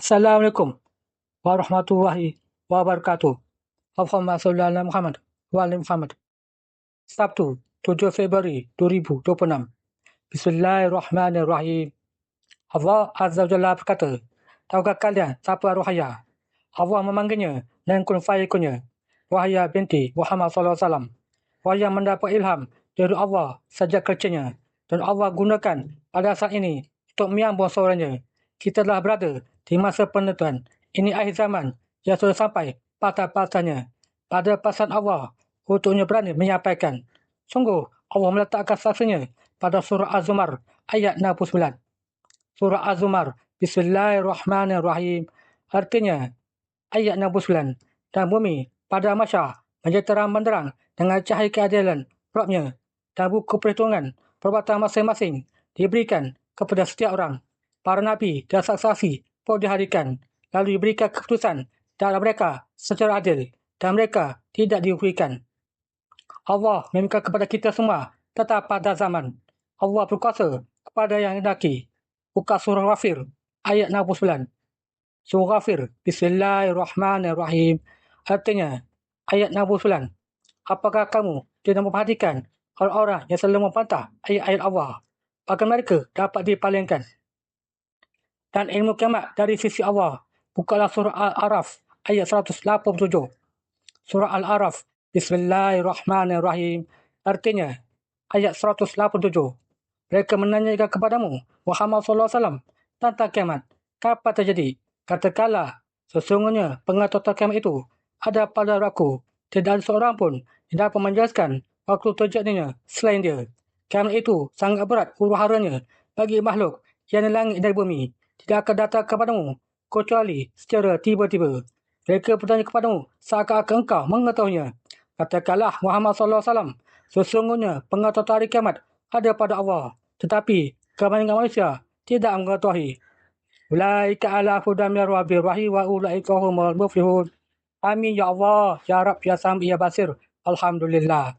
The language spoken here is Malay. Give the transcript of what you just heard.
Assalamualaikum warahmatullahi wabarakatuh. Allahumma salli ala Muhammad wa ali Muhammad. Sabtu, 7 Februari 2026. Bismillahirrahmanirrahim. Allah Azza wa Jalla berkata, tahukah kalian siapa Ruhaya? Allah memanggilnya dan kun fayakunnya. Ruhaya binti Muhammad SAW. Ruhaya mendapat ilham dari Allah sejak kecilnya. Dan Allah gunakan pada saat ini untuk menyambung suaranya. Kita telah berada di masa penentuan. Ini akhir zaman yang sudah sampai patah-patahnya. Pada pasan Allah untuknya berani menyampaikan. Sungguh Allah meletakkan saksinya pada surah Az-Zumar ayat 69. Surah Az-Zumar, Bismillahirrahmanirrahim. Artinya, ayat 69. Dan bumi pada masa menjadi terang benderang dengan cahaya keadilan Rabbnya. Dan buku perhitungan perbuatan masing-masing diberikan kepada setiap orang. Para nabi dan saksi pun diharikan, lalu diberikan keputusan terhadap mereka secara adil dan mereka tidak dirugikan. Allah meminta kepada kita semua tetap pada zaman. Allah berkuasa kepada yang hendaki. Buka surah Ghafir ayat 69. Surah Ghafir, Bismillahirrahmanirrahim. Artinya, ayat 69. Apakah kamu tidak memperhatikan orang-orang yang selalu membantah ayat-ayat Allah agar mereka dapat dipalingkan? Dan ilmu kiamat dari sisi Allah. Bukalah surah Al-Araf ayat 187. Surah Al-Araf, Bismillahirrahmanirrahim. Artinya, ayat 187. Mereka menanyakan kepadamu, Muhammad SAW, tentang kiamat. Kapan terjadi? Katakanlah, sesungguhnya pengetahuan kiamat itu ada pada aku. Tidak ada seorang pun yang dapat menjelaskan waktu terjadinya selain dia. Kiamat itu sangat berat huru-haranya bagi makhluk yang di langit dan bumi. Tidak akan datang kepadamu kecuali secara tiba-tiba. Mereka bertanya kepadamu seakan-akan engkau mengetahuinya. Katakanlah Muhammad SAW, sesungguhnya pengetahuan hari kiamat ada pada Allah, tetapi kebanyakan manusia tidak mengetahui. Ulaika ala hudan min rabbihim wa ulaika humul muflihun. Amin ya Allah, ya Rabb, ya Sami, ya Basir. Alhamdulillah.